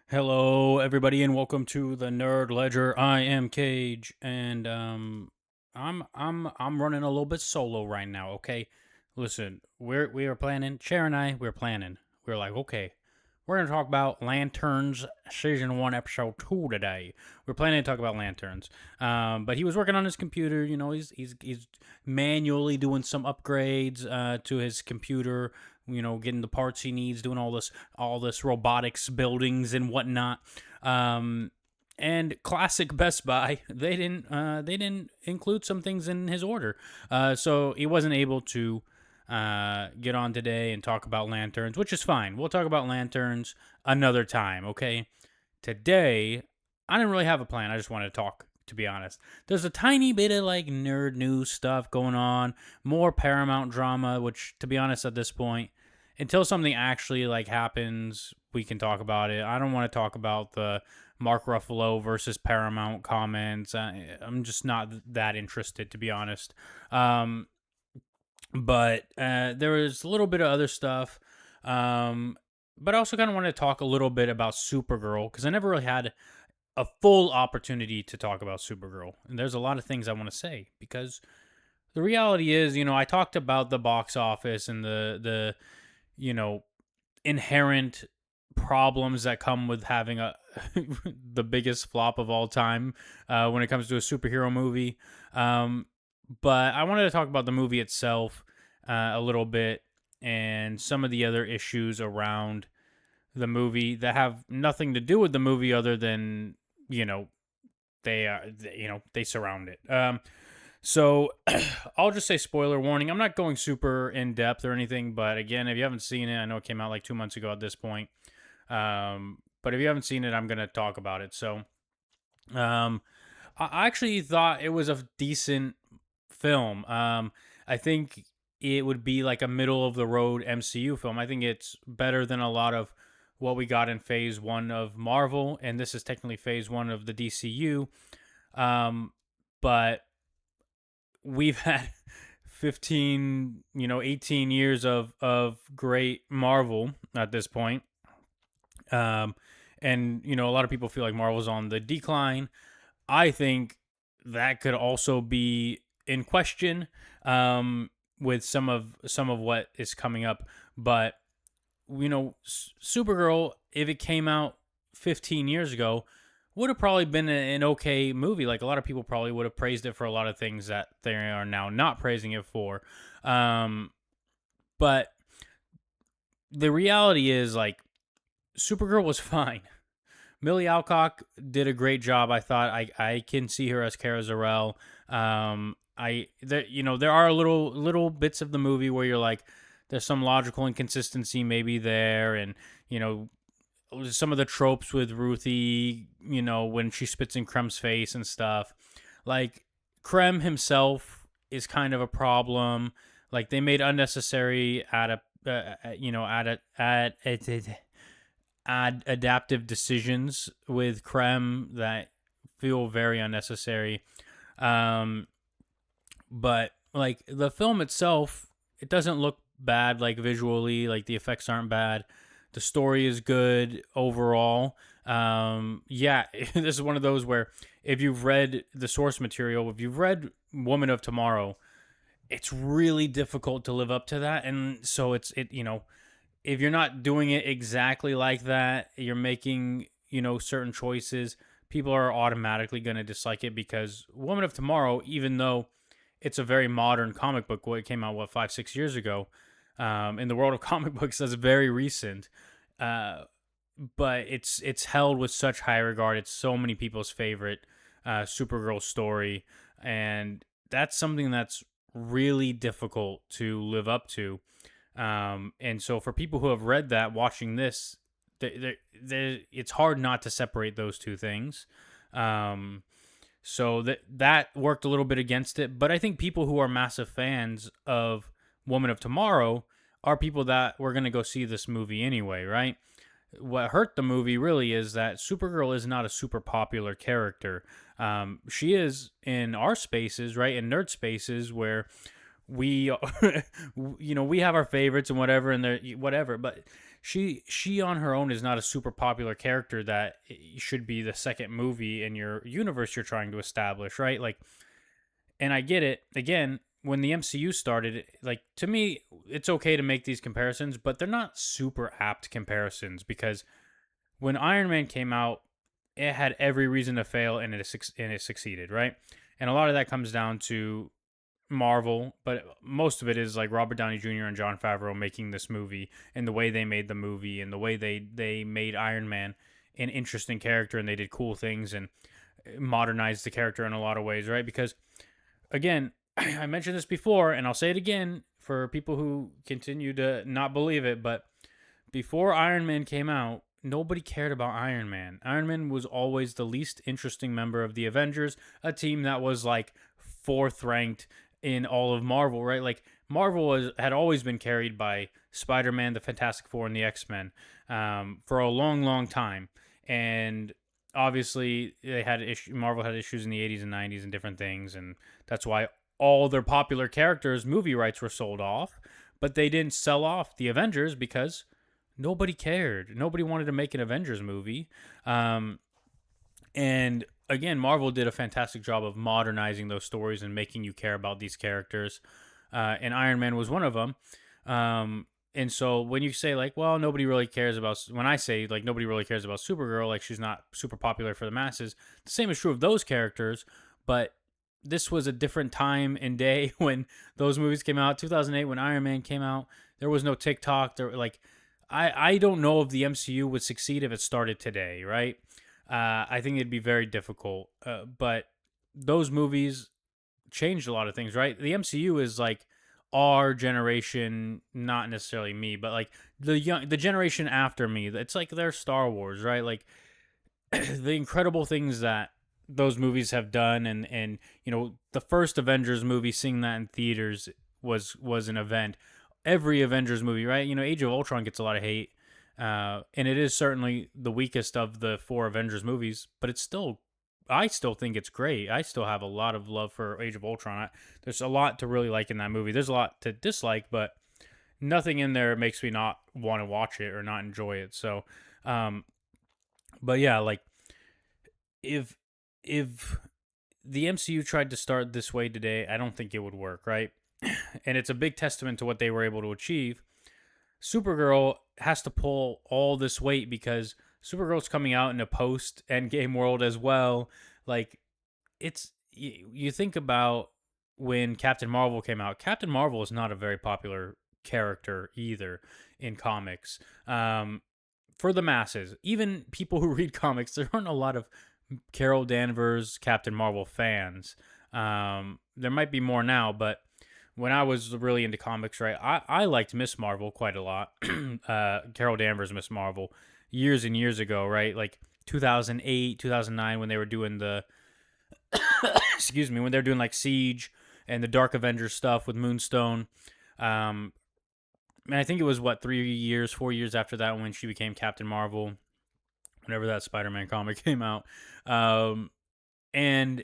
Hello, everybody, and welcome to the Nerd Ledger. I am Cage, and I'm running a little bit solo right now. Okay, listen, we are planning. Cher and I, we're planning. We're like, okay, we're gonna talk about Lanterns season 1, episode 2 today. We're planning to talk about Lanterns. But he was working on his computer. He's manually doing some upgrades to his computer. Getting the parts he needs, doing all this robotics buildings and whatnot. And classic Best Buy, they didn't include some things in his order, so he wasn't able to get on today and talk about lanterns, which is fine. We'll talk about lanterns another time. Okay, today I didn't really have a plan. I just wanted to talk. To be honest, there's a tiny bit of like nerd news stuff going on, more Paramount drama, which to be honest at this point, until something actually like happens, we can talk about it. I don't want to talk about the Mark Ruffalo versus Paramount comments. I'm just not that interested, to be honest. Um, but there was a little bit of other stuff. But I also kind of want to talk a little bit about Supergirl because I never really had a full opportunity to talk about Supergirl. And there's a lot of things I want to say because the reality is, I talked about the box office and the you know, inherent problems that come with having a the biggest flop of all time when it comes to a superhero movie. But I wanted to talk about the movie itself a little bit and some of the other issues around the movie that have nothing to do with the movie other than you know they surround it. So I'll just say spoiler warning. I'm not going super in depth or anything, but again, if you haven't seen it, I know it came out like 2 months ago at this point. But if you haven't seen it, I'm gonna talk about it. So um, I actually thought it was a decent film. I think it would be like a middle of the road MCU film. I think it's better than a lot of what we got in Phase One of Marvel, and this is technically Phase One of the DCU. But we've had 15, 18 years of great Marvel at this point. Um, and a lot of people feel like Marvel's on the decline. I think that could also be in question with some of what is coming up. But Supergirl, if it came out 15 years ago, would have probably been an okay movie. Like a lot of people probably would have praised it for a lot of things that they are now not praising it for. Um, but the reality is, like, Supergirl was fine. Millie Alcock did a great job. I thought I can see her as Kara Zor-El. There are little bits of the movie where you're like, there's some logical inconsistency maybe there, and some of the tropes with Ruthie, when she spits in Krem's face and stuff. Like Krem himself is kind of a problem. Like they made unnecessary adaptive decisions with Krem that feel very unnecessary. Um, but like the film itself, it doesn't look bad. Like visually, like the effects aren't bad. The story is good overall. Yeah, this is one of those where if you've read the source material, if you've read Woman of Tomorrow, it's really difficult to live up to that. And so if you're not doing it exactly like that, you're making, certain choices, people are automatically going to dislike it because Woman of Tomorrow, even though it's a very modern comic book, it came out, 5-6 years ago, in the world of comic books, that's very recent. Uh, but it's held with such high regard. It's so many people's favorite Supergirl story, and that's something that's really difficult to live up to. And so for people who have read that, watching this, it's hard not to separate those two things. So that worked a little bit against it, but I think people who are massive fans of Woman of Tomorrow are people that were going to go see this movie anyway, right? What hurt the movie really is that Supergirl is not a super popular character. She is in our spaces, right, in nerd spaces where we, we have our favorites and whatever, and they're whatever, but she on her own is not a super popular character that should be the second movie in your universe you're trying to establish, right? Like, and I get it. Again, when the MCU started, like, to me, it's okay to make these comparisons, but they're not super apt comparisons because when Iron Man came out, it had every reason to fail, and it succeeded, right? And a lot of that comes down to Marvel, but most of it is like Robert Downey Jr. and Jon Favreau making this movie, and the way they made the movie, and the way they made Iron Man an interesting character, and they did cool things and modernized the character in a lot of ways, right? Because again, I mentioned this before, and I'll say it again for people who continue to not believe it, but before Iron Man came out, nobody cared about Iron Man. Iron Man was always the least interesting member of the Avengers, a team that was like fourth ranked in all of Marvel, right? Like had always been carried by Spider-Man, the Fantastic Four, and the X-Men for a long, long time, and obviously Marvel had issues in the 80s and 90s and different things, and that's why all their popular characters movie rights were sold off, but they didn't sell off the Avengers because nobody cared. Nobody wanted to make an Avengers movie. And again, Marvel did a fantastic job of modernizing those stories and making you care about these characters. And Iron Man was one of them. And so when you say like, well, nobody really cares about, when I say like nobody really cares about Supergirl, like she's not super popular for the masses, the same is true of those characters. But this was a different time and day when those movies came out. 2008, when Iron Man came out, there was no TikTok. I don't know if the MCU would succeed if it started today, right? I think it'd be very difficult. But those movies changed a lot of things, right? The MCU is like our generation, not necessarily me, but like the generation after me. It's like their Star Wars, right? Like the incredible things that those movies have done, and the first Avengers movie, seeing that in theaters was an event. Every Avengers movie, right? Age of Ultron gets a lot of hate, and it is certainly the weakest of the four Avengers movies, but I still think it's great. I still have a lot of love for Age of Ultron. There's a lot to really like in that movie. There's a lot to dislike, but nothing in there makes me not want to watch it or not enjoy it. So, but yeah, like if if the MCU tried to start this way today, I don't think it would work, right? And it's a big testament to what they were able to achieve. Supergirl has to pull all this weight because Supergirl's coming out in a post Endgame world as well. Like, you think about when Captain Marvel came out. Captain Marvel is not a very popular character either in comics. For the masses, even people who read comics, there aren't a lot of Carol Danvers Captain Marvel fans. There might be more now, but when I was really into comics, right, I liked Miss Marvel quite a lot. Carol Danvers Miss Marvel years and years ago, right? Like 2008, 2009 when they were doing the excuse me, when they're doing like Siege and the Dark Avengers stuff with Moonstone. And I think it was 4 years after that when she became Captain Marvel, whenever that Spider-Man comic came out. And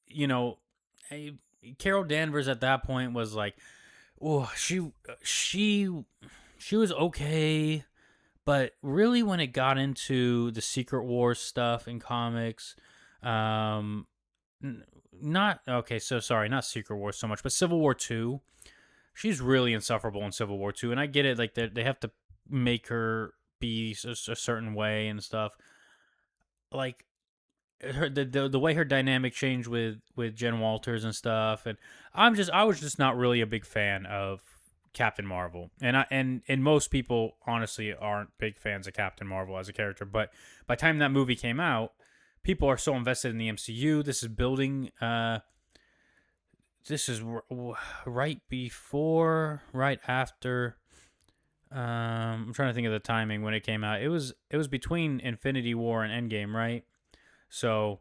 you know, Carol Danvers at that point was like, oh, she was okay, but really when it got into the Secret Wars stuff in comics, not okay. So sorry, not Secret Wars so much, but Civil War 2. She's really insufferable in Civil War 2, and I get it. Like they have to make her be a certain way and stuff. Like the way her dynamic changed with Jen Walters and stuff, and I was just not really a big fan of Captain Marvel, and most people honestly aren't big fans of Captain Marvel as a character. But by the time that movie came out, people are so invested in the MCU. This is building. This is right after. I'm trying to think of the timing when it came out. It was between Infinity War and Endgame, right? So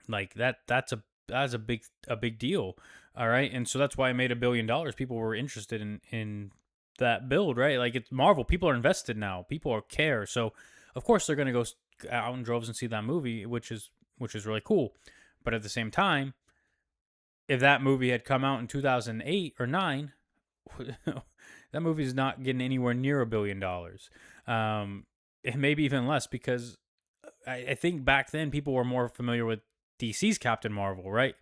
like that's a big deal. All right. And so that's why it made $1 billion. People were interested in that build, right? Like it's Marvel. People are invested now. People care. So of course they're gonna go out in droves and see that movie, which is really cool. But at the same time, if that movie had come out in 2008 or 9, that movie's not getting anywhere near $1 billion. And maybe even less because I think back then people were more familiar with DC's Captain Marvel, right?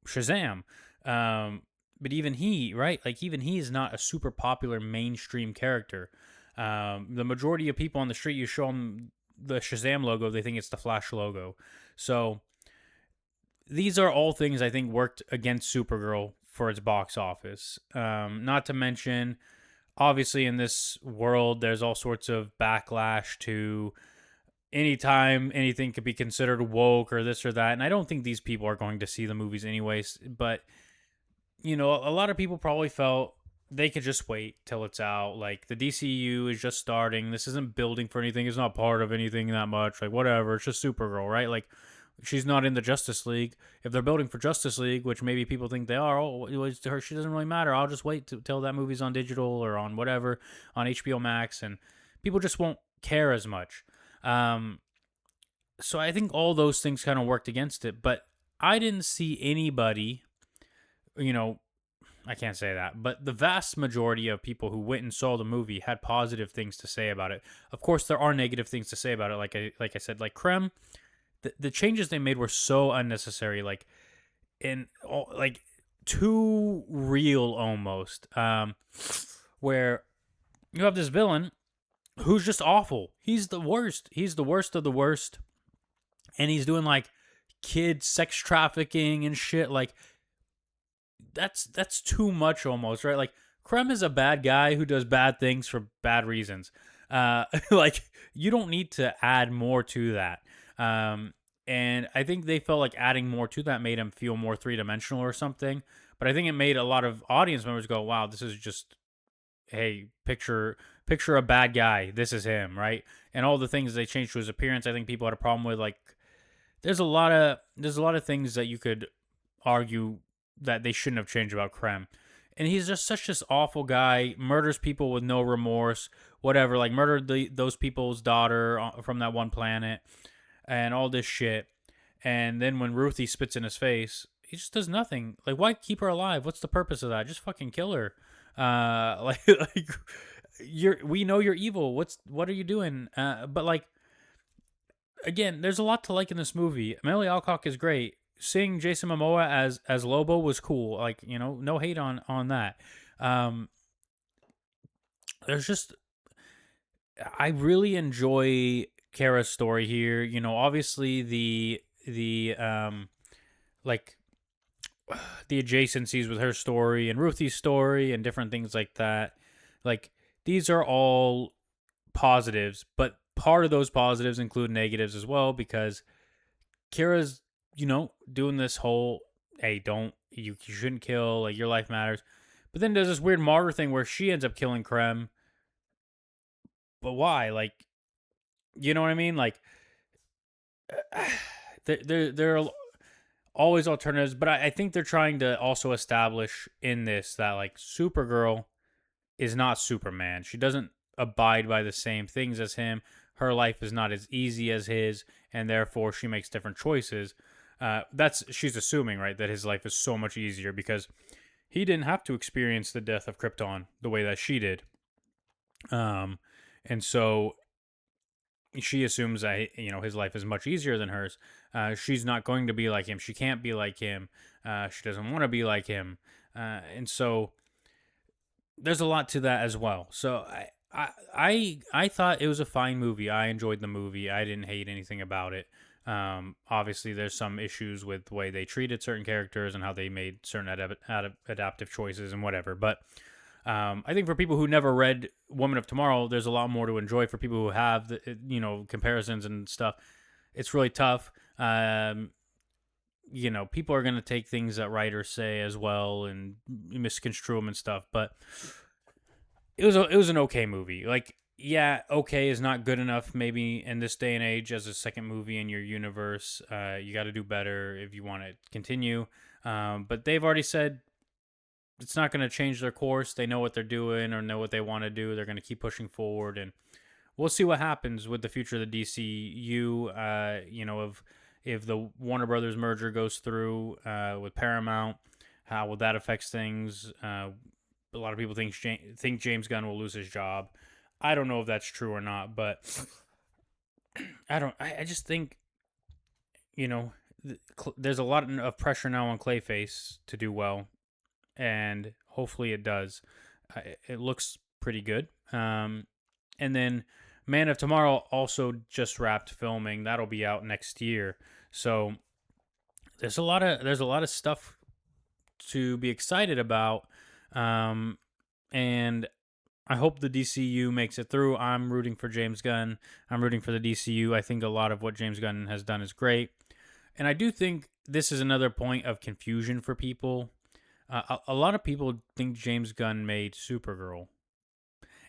Shazam. Um, but even he, right? Like even he is not a super popular mainstream character. The majority of people on the street, you show them the Shazam logo, they think it's the Flash logo. So these are all things I think worked against Supergirl for its box office. Not to mention, obviously, in this world, there's all sorts of backlash to anytime anything could be considered woke or this or that. And I don't think these people are going to see the movies anyways. But, a lot of people probably felt they could just wait till it's out. Like, the DCU is just starting. This isn't building for anything. It's not part of anything that much. Like, whatever. It's just Supergirl, right? Like, she's not in the Justice League. If they're building for Justice League, which maybe people think they are, to her, she doesn't really matter. I'll just wait till that movie's on digital or on whatever, on HBO Max, and people just won't care as much. So I think all those things kind of worked against it, but I didn't see anybody, you know, I can't say that, but the vast majority of people who went and saw the movie had positive things to say about it. Of course, there are negative things to say about it. Like I said, like Krem, the changes they made were so unnecessary, like too real almost. Where you have this villain who's just awful. He's the worst. He's the worst of the worst, and he's doing like kid sex trafficking and shit. Like that's too much almost, right? Like Krem is a bad guy who does bad things for bad reasons. Like you don't need to add more to that. And I think they felt like adding more to that made him feel more three dimensional or something. But I think it made a lot of audience members go, "Wow, this is just hey, picture a bad guy. This is him, right?" And all the things they changed to his appearance, I think people had a problem with. Like, there's a lot of things that you could argue that they shouldn't have changed about Krem. And he's just such this awful guy, murders people with no remorse, whatever, like murdered those people's daughter from that one planet and all this shit. And then when Ruthie spits in his face, he just does nothing. Like, why keep her alive? What's the purpose of that? Just fucking kill her. Like we know you're evil. What are you doing? But like, again, there's a lot to like in this movie. Amelia Alcock is great. Seeing Jason Momoa as Lobo was cool. Like, no hate on that. Um, there's just I really enjoy Kara's story here. Obviously the like the adjacencies with her story and Ruthie's story and different things like that. Like these are all positives, but part of those positives include negatives as well because Kira's, doing this whole hey, you shouldn't kill, like your life matters. But then there's this weird martyr thing where she ends up killing Krem. But why? Like, you know what I mean? Like, there are always alternatives, but I think they're trying to also establish in this that like Supergirl is not Superman. She doesn't abide by the same things as him. Her life is not as easy as his, and therefore she makes different choices. She's assuming, right, that his life is so much easier because he didn't have to experience the death of Krypton the way that she did. And so she assumes that his life is much easier than hers. She's not going to be like him. She can't be like him. She doesn't want to be like him. And so there's a lot to that as well. So I thought it was a fine movie. I enjoyed the movie. I didn't hate anything about it. Obviously, there's some issues with the way they treated certain characters and how they made certain adaptive choices and whatever. But I think for people who never read Woman of Tomorrow, there's a lot more to enjoy. For people who have, comparisons and stuff, it's really tough. People are going to take things that writers say as well and misconstrue them and stuff. But it was an okay movie. Like, yeah, okay is not good enough maybe in this day and age as a second movie in your universe. You got to do better if you want to continue. But they've already said it's not going to change their course. They know what they're doing or know what they want to do. They're going to keep pushing forward, and we'll see what happens with the future of the DCU. If the Warner Brothers merger goes through with Paramount, how will that affect things? a lot of people think James Gunn will lose his job. I don't know if that's true or not, but I don't. I just think you know there's a lot of pressure now on Clayface to do well, and hopefully it does. It looks pretty good. And then Man of Tomorrow also just wrapped filming. That'll be out next year. So there's a lot of stuff to be excited about. And I hope the DCU makes it through. I'm rooting for James Gunn. I'm rooting for the DCU. I think a lot of what James Gunn has done is great. And I do think this is another point of confusion for people. A lot of people think James Gunn made Supergirl,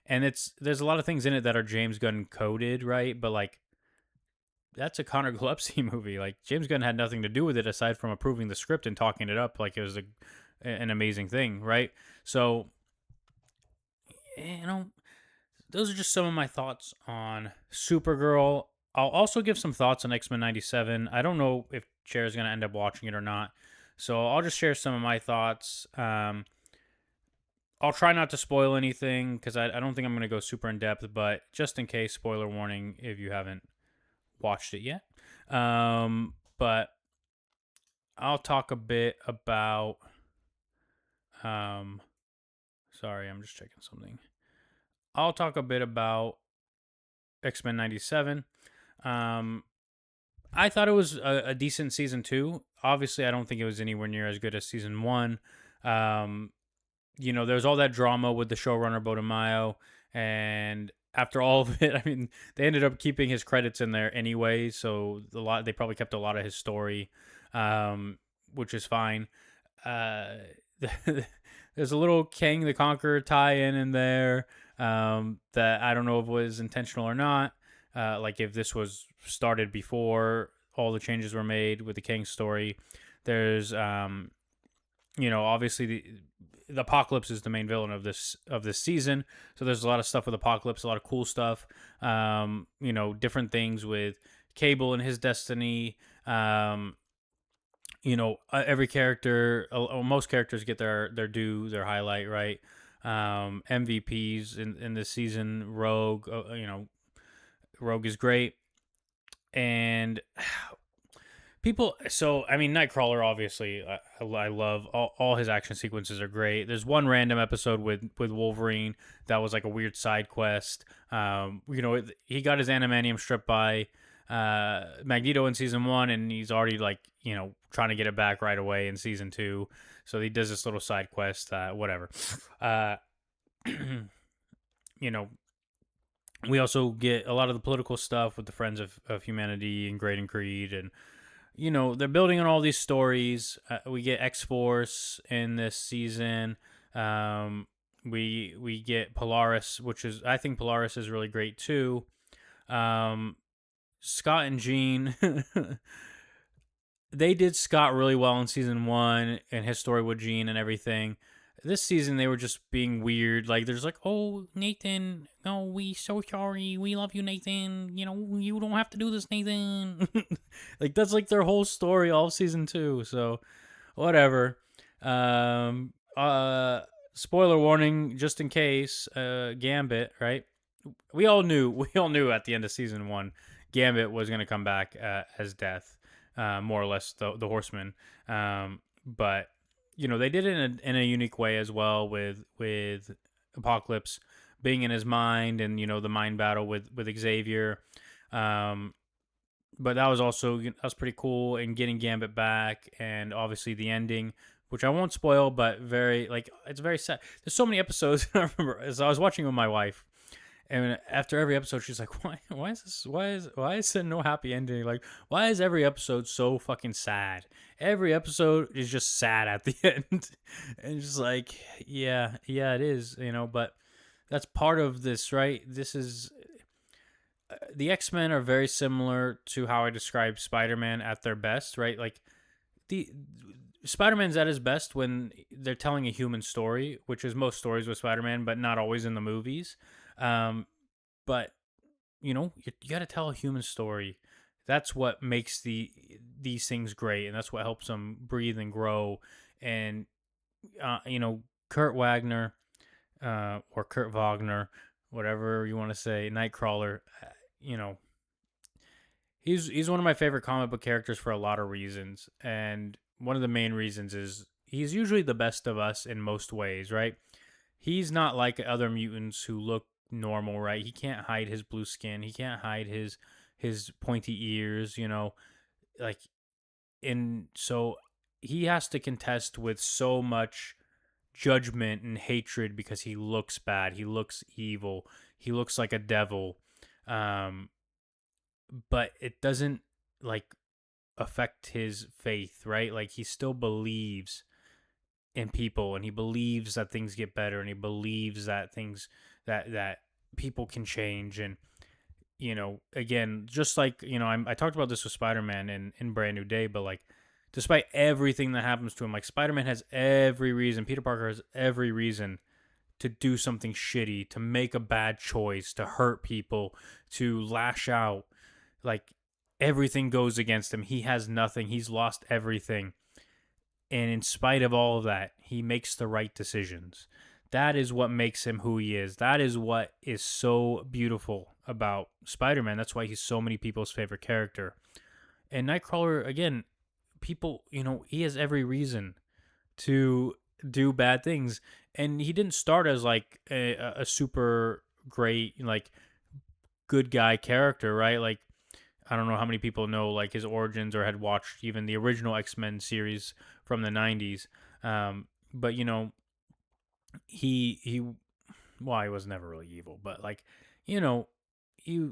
and there's a lot of things in it that are James Gunn coded, right? But like that's a Connor Gillespie movie. Like James Gunn had nothing to do with it aside from approving the script and talking it up like it was an amazing thing, right? So those are just some of my thoughts on Supergirl. I'll also give some thoughts on X-Men 97. I don't know if Chair is going to end up watching it or not. So I'll just share some of my thoughts. I'll try not to spoil anything because I don't think I'm going to go super in depth, but just in case, spoiler warning if you haven't watched it yet. But I'll talk a bit about. Sorry, I'm just checking something. I'll talk a bit about X-Men 97. I thought it was a decent season 2. Obviously, I don't think it was anywhere near as good as season 1. There's all that drama with the showrunner Bodemayo, and after all of it, I mean, they ended up keeping his credits in there anyway, so they probably kept a lot of his story, which is fine. There's a little Kang the Conqueror tie-in in there that I don't know if it was intentional or not. Like if this was started before all the changes were made with the Kang story. There's, obviously the Apocalypse is the main villain of this season. So there's a lot of stuff with Apocalypse, a lot of cool stuff. Different things with Cable and his destiny. Every character, most characters get their due, their highlight, right? MVPs in this season, Rogue, Rogue is great. And Nightcrawler, obviously, I love all his action sequences are great. There's one random episode with Wolverine that was like a weird side quest. He got his adamantium stripped by Magneto in season 1, and he's already trying to get it back right away in season 2. So he does this little side quest, whatever. We also get a lot of the political stuff with the Friends of Humanity and Great and Creed, and they're building on all these stories. We get X-Force in this season. We get Polaris, I think Polaris is really great too. Scott and Jean, they did Scott really well in season 1 and his story with Jean and everything. This season they were just being weird. Like there's like, oh Nathan, no, we so sorry, we love you Nathan. You don't have to do this, Nathan. Like that's like their whole story all season 2. So whatever. Spoiler warning, just in case. Gambit, right? We all knew at the end of season 1, Gambit was gonna come back as Death, more or less the Horseman. But they did it in a unique way as well with Apocalypse being in his mind and the mind battle with Xavier. But that was pretty cool, and getting Gambit back, and obviously the ending, which I won't spoil, but it's very sad. There's so many episodes. I remember as I was watching with my wife, and after every episode, she's like, "Why is there no happy ending? Like, why is every episode so fucking sad? Every episode is just sad at the end." And just like, yeah, it is, But that's part of this, right? This is the X-Men are very similar to how I describe Spider-Man at their best, right? Like the Spider-Man's at his best when they're telling a human story, which is most stories with Spider-Man, but not always in the movies. But you got to tell a human story. That's what makes these things great, and that's what helps them breathe and grow. And Kurt Wagner, or Kurt Wagner, whatever you want to say, Nightcrawler. You know, he's one of my favorite comic book characters for a lot of reasons, and one of the main reasons is he's usually the best of us in most ways, right? He's not like other mutants who look normal, right? He can't hide his blue skin. He can't hide his pointy ears, like and so he has to contest with so much judgment and hatred because he looks bad. He looks evil. He looks like a devil. Um but it doesn't like affect his faith, right? Like he still believes in people, and he believes that things get better, and he believes that things that people can change. And again, just like I talked about this with Spider-Man in Brand New Day, but like despite everything that happens to him, like Spider-Man has every reason, Peter Parker has every reason to do something shitty, to make a bad choice, to hurt people, to lash out. Like everything goes against him. He has nothing. He's lost everything. And in spite of all of that, he makes the right decisions. That is what makes him who he is. That is what is so beautiful about Spider-Man. That's why he's so many people's favorite character. And Nightcrawler, again, people, he has every reason to do bad things. And he didn't start as like a super great, like good guy character, right? Like, I don't know how many people know like his origins or had watched even the original X-Men series from the 90s. But he well, he was never really evil, but like, you know, he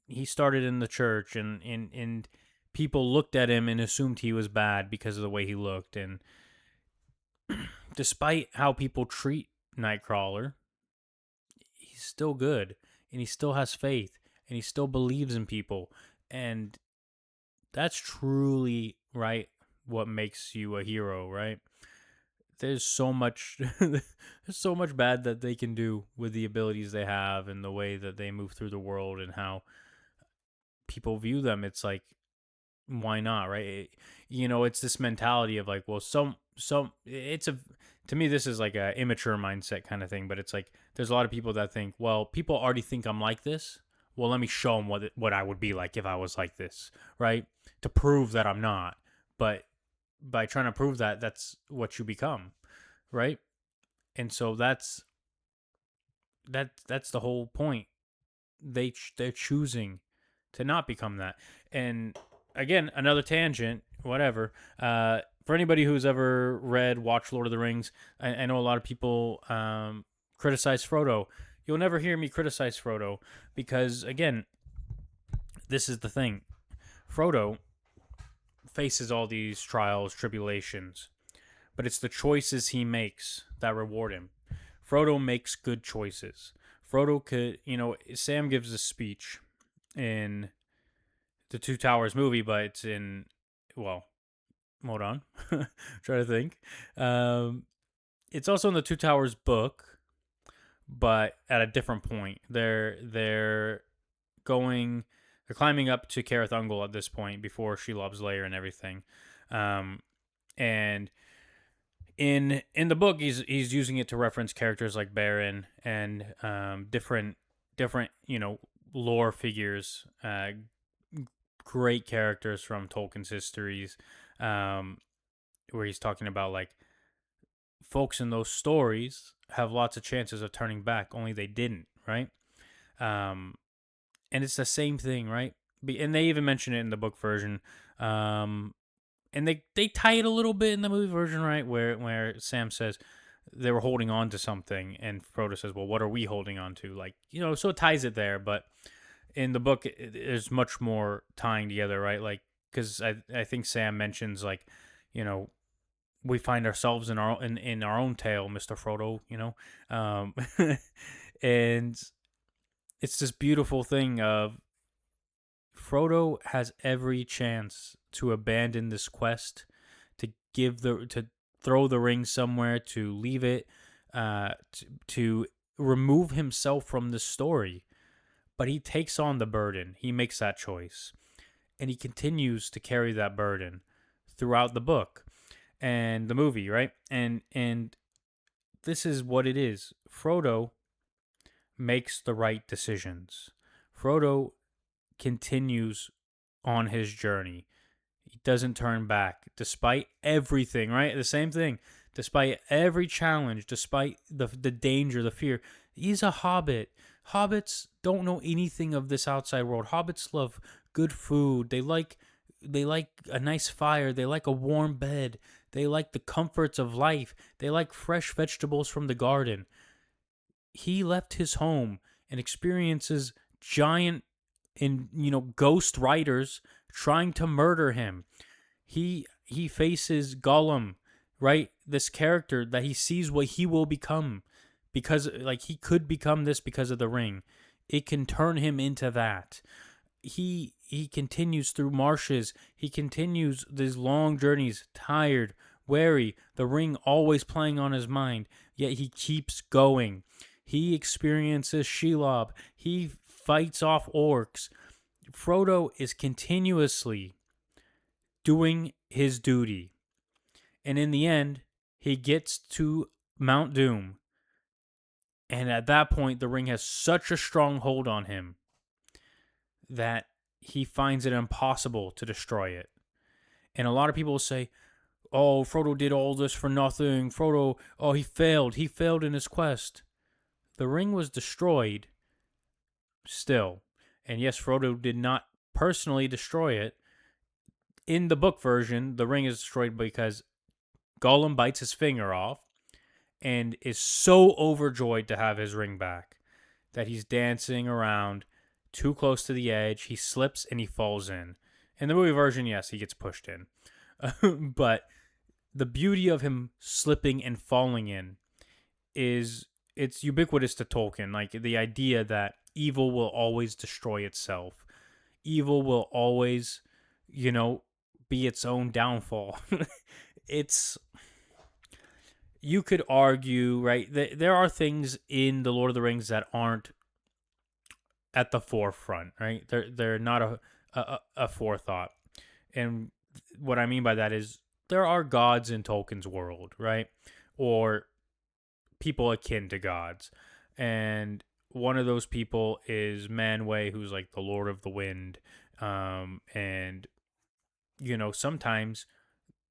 he started in the church, and people looked at him and assumed he was bad because of the way he looked. And despite how people treat Nightcrawler, he's still good, and he still has faith, and he still believes in people. And that's truly, right, what makes you a hero, right? There's so much there's so much bad that they can do with the abilities they have and the way that they move through the world and how people view them. It's like, why not, right? It's this mentality of like, well, some it's a to me this is like a immature mindset kind of thing. But it's like there's a lot of people that think, well, people already think I'm like this, well, let me show them what I would be like if I was like this, right? To prove that I'm not. But by trying to prove that, that's what you become, right? And so that's the whole point. They're choosing to not become that. And again, another tangent, whatever. For anybody who's ever watched Lord of the Rings, I know a lot of people criticize Frodo. You'll never hear me criticize Frodo because, again, this is the thing. Frodo faces all these trials, tribulations, but it's the choices he makes that reward him. Frodo makes good choices. Frodo could, Sam gives a speech in the Two Towers movie, but it's in, well, hold on, try to think. It's also in the Two Towers book, but at a different point. They're going, they're climbing up to Carith Ungol at this point before Shelob's lair and everything. And in the book, he's using it to reference characters like Baron and different lore figures, great characters from Tolkien's histories, where he's talking about like folks in those stories have lots of chances of turning back, only they didn't, right? And it's the same thing, right? And they even mention it in the book version. And they tie it a little bit in the movie version, right? Where Sam says they were holding on to something, and Frodo says, "Well, what are we holding on to?" Like, so it ties it there. But in the book, there's much more tying together, right? Like, because I think Sam mentions like, we find ourselves in our own tale, Mister Frodo, and it's this beautiful thing of Frodo has every chance to abandon this quest, to throw the ring somewhere, to leave it, to remove himself from the story. But he takes on the burden. He makes that choice, and he continues to carry that burden throughout the book and the movie, right? And this is what it is. Frodo makes the right decisions. Frodo continues on his journey. He doesn't turn back despite everything, right? The same thing. Despite every challenge, despite the danger, the fear. He's a hobbit. Hobbits don't know anything of this outside world. Hobbits love good food. They like a nice fire. They like a warm bed. They like the comforts of life. They like fresh vegetables from the garden. He left his home and experiences giant and ghost riders trying to murder him. He faces Gollum, right? This character that he sees what he will become, because like he could become this because of the ring. It can turn him into that. He continues through marshes. He continues these long journeys, tired, weary, the ring always playing on his mind, yet he keeps going. He experiences Shelob. He fights off orcs. Frodo is continuously doing his duty. And in the end, he gets to Mount Doom. And at that point, the ring has such a strong hold on him that he finds it impossible to destroy it. And a lot of people will say, oh, Frodo did all this for nothing. Frodo, oh, he failed. He failed in his quest. The ring was destroyed still. And yes, Frodo did not personally destroy it. In the book version, the ring is destroyed because Gollum bites his finger off and is so overjoyed to have his ring back that he's dancing around too close to the edge. He slips and he falls in. In the movie version, yes, he gets pushed in. But the beauty of him slipping and falling in is it's ubiquitous to Tolkien. Like the idea that evil will always destroy itself. Evil will always, be its own downfall. It's you could argue, right? There are things in the Lord of the Rings that aren't at the forefront, right? They're not a forethought, and what I mean by that is there are gods in Tolkien's world, right? Or people akin to gods, and one of those people is Manwë, who's like the Lord of the Wind, and sometimes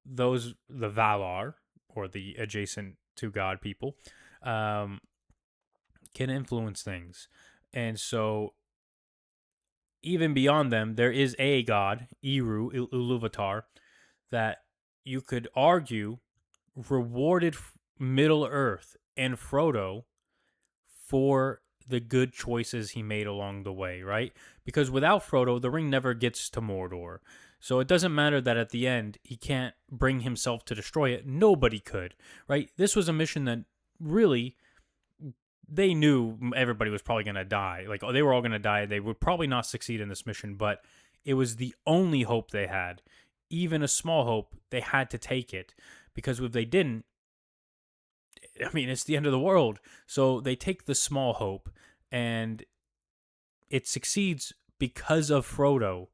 the Valar or the adjacent to God people um, can influence things. And so even beyond them, there is a god, Eru, Iluvatar, that you could argue rewarded Middle Earth and Frodo for the good choices he made along the way, right? Because without Frodo, the ring never gets to Mordor. So it doesn't matter that at the end he can't bring himself to destroy it. Nobody could, right? This was a mission that really they knew everybody was probably going to die. Like, they were all going to die. They would probably not succeed in this mission, but it was the only hope they had. Even a small hope, they had to take it, because if they didn't, I mean, it's the end of the world. So they take the small hope, and it succeeds because of Frodo.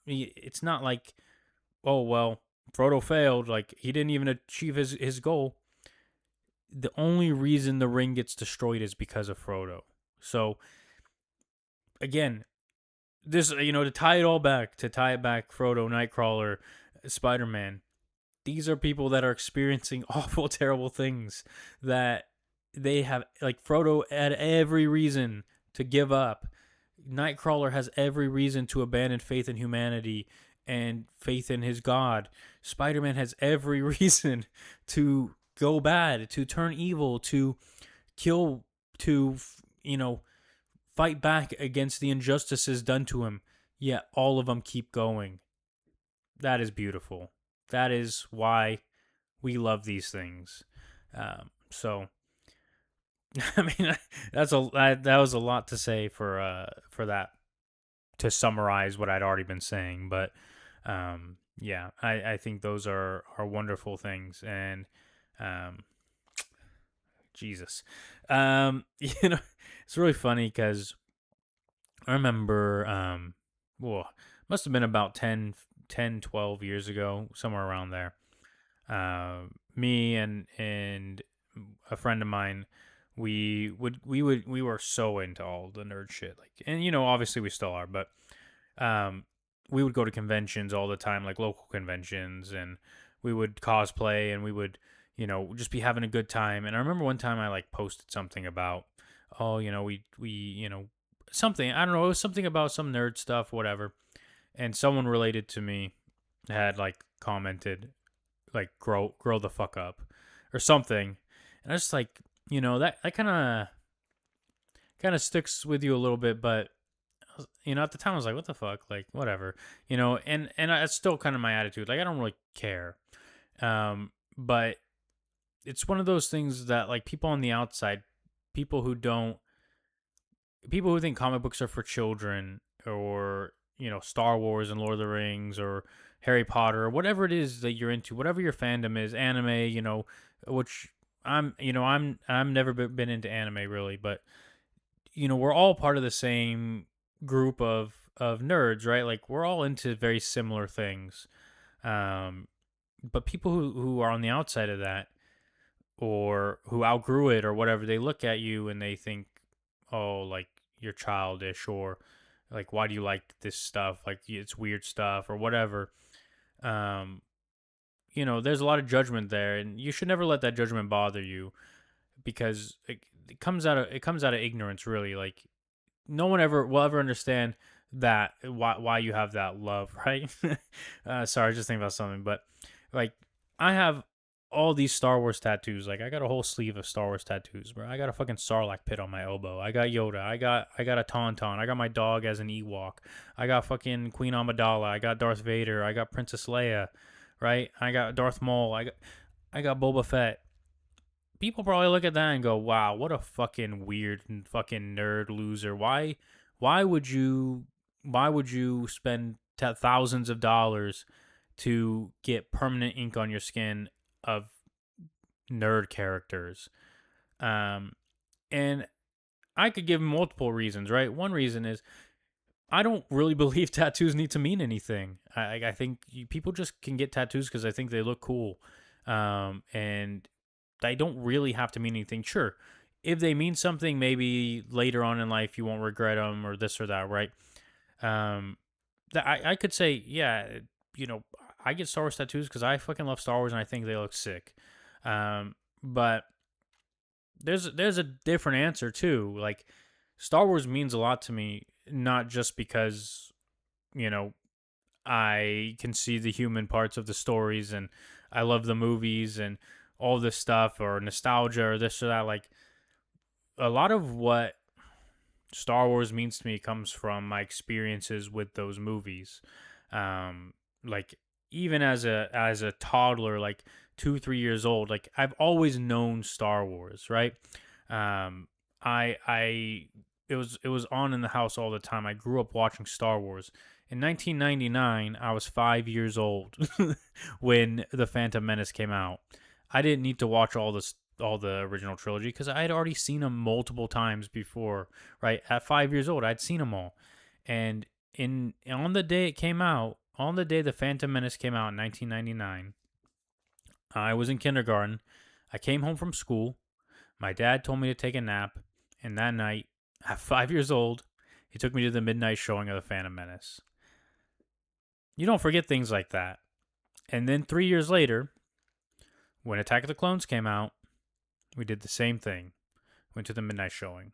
It's not like, oh well, Frodo failed. Like, he didn't even achieve his goal. The only reason the ring gets destroyed is because of Frodo. So again, this to tie it all back, Frodo, Nightcrawler, Spider-Man. These are people that are experiencing awful, terrible things that they have. Like, Frodo had every reason to give up. Nightcrawler has every reason to abandon faith in humanity and faith in his God. Spider-Man has every reason to go bad, to turn evil, to kill, to, fight back against the injustices done to him. Yet all of them keep going. That is beautiful. That is why we love these things. So, I mean, that was a lot to say for that, to summarize what I'd already been saying. But yeah, I think those are wonderful things, and Jesus, it's really funny because I remember, must have been about 10, 12 years ago, somewhere around there. me and a friend of mine, we were so into all the nerd shit. Like, and obviously we still are, but um, we would go to conventions all the time, like local conventions, and we would cosplay, and we would, just be having a good time. And I remember one time I like posted something about, oh, we something, I don't know, it was something about some nerd stuff, whatever. And someone related to me had like commented like grow the fuck up or something. And I was just like, that kind of sticks with you a little bit, but at the time I was like, what the fuck, like whatever, and that's still kind of my attitude. Like I don't really care, but it's one of those things that like people on the outside, people who don't, people who think comic books are for children, or Star Wars and Lord of the Rings or Harry Potter or whatever it is that you're into, whatever your fandom is, anime, which I'm never been into anime really, but we're all part of the same group of nerds, right? Like we're all into very similar things. Um, but people who are on the outside of that, or who outgrew it or whatever, they look at you and they think, oh, like you're childish, or like why do you like this stuff? Like it's weird stuff or whatever. Um, there's a lot of judgment there, and you should never let that judgment bother you, because it comes out of ignorance, really. Like no one ever will ever understand that why you have that love, right? Sorry, I was just thinking about something, but like I have all these Star Wars tattoos. Like I got a whole sleeve of Star Wars tattoos, bro. I got a fucking Sarlacc pit on my elbow. I got Yoda. I got a Tauntaun. I got my dog as an Ewok. I got fucking Queen Amidala. I got Darth Vader. I got Princess Leia, right? I got Darth Maul. I got Boba Fett. People probably look at that and go, "Wow, what a fucking weird and fucking nerd loser. Why would you why would you spend thousands of dollars to get permanent ink on your skin of nerd characters?" Um and I could give multiple reasons, right? One reason is I don't really believe tattoos need to mean anything. I think people just can get tattoos because I think they look cool. And they don't really have to mean anything. Sure, if they mean something, maybe later on in life you won't regret them or this or that, right? Um, that I could say, yeah, you know, I get Star Wars tattoos because I fucking love Star Wars and I think they look sick. But there's a different answer too. Like Star Wars means a lot to me, not just because you know I can see the human parts of the stories and I love the movies and all this stuff, or nostalgia or this or that. Like a lot of what Star Wars means to me comes from my experiences with those movies. Like even as a toddler, like 2 3 years old, like I've always known Star Wars, right? I it was on in the house all the time. I grew up watching Star Wars. In 1999, I was 5 years old when the Phantom Menace came out. I didn't need to watch all the original trilogy because I had already seen them multiple times before. Right at 5 years old, I'd seen them all, and in on the day it came out, on the day the Phantom Menace came out in 1999, I was in kindergarten. I came home from school. My dad told me to take a nap, and that night, at 5 years old, he took me to the midnight showing of the Phantom Menace. You don't forget things like that. And then 3 years later, when Attack of the Clones came out, we did the same thing. Went to the midnight showing.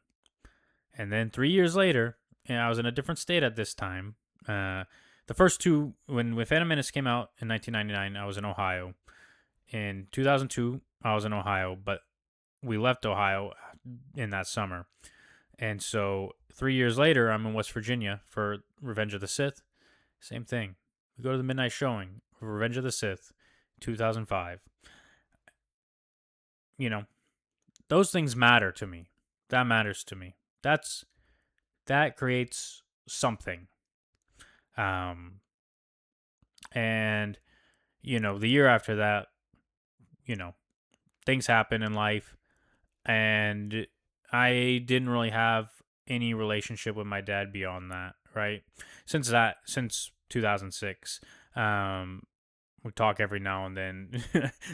And then 3 years later, and I was in a different state at this time. The first two, when Phantom Menace came out in 1999, I was in Ohio. In 2002, I was in Ohio, but we left Ohio in that summer. And so 3 years later, I'm in West Virginia for Revenge of the Sith. Same thing. We go to the midnight showing of Revenge of the Sith, 2005. You know, those things matter to me. That matters to me. That creates something. Um, and the year after that, you know, things happen in life, and I didn't really have any relationship with my dad beyond that, right? Since 2006. We talk every now and then.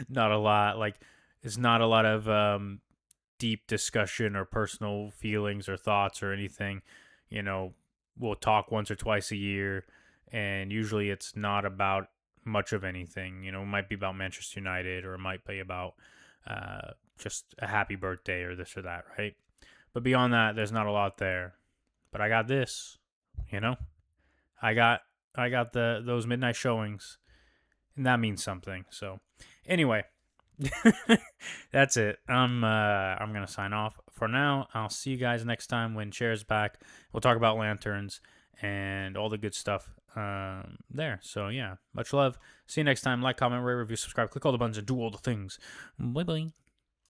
Not a lot. Like, it's not a lot of deep discussion or personal feelings or thoughts or anything. You know, we'll talk once or twice a year, and usually it's not about much of anything. You know, it might be about Manchester United, or it might be about just a happy birthday or this or that, right? But beyond that, there's not a lot there. But I got this, you know. I got the those midnight showings, and that means something. So, anyway, that's it. I'm gonna sign off for now. I'll see you guys next time when Chair's back. We'll talk about lanterns and all the good stuff there. So yeah, much love. See you next time. Like, comment, rate, review, subscribe, click all the buttons, and do all the things. Bye bye.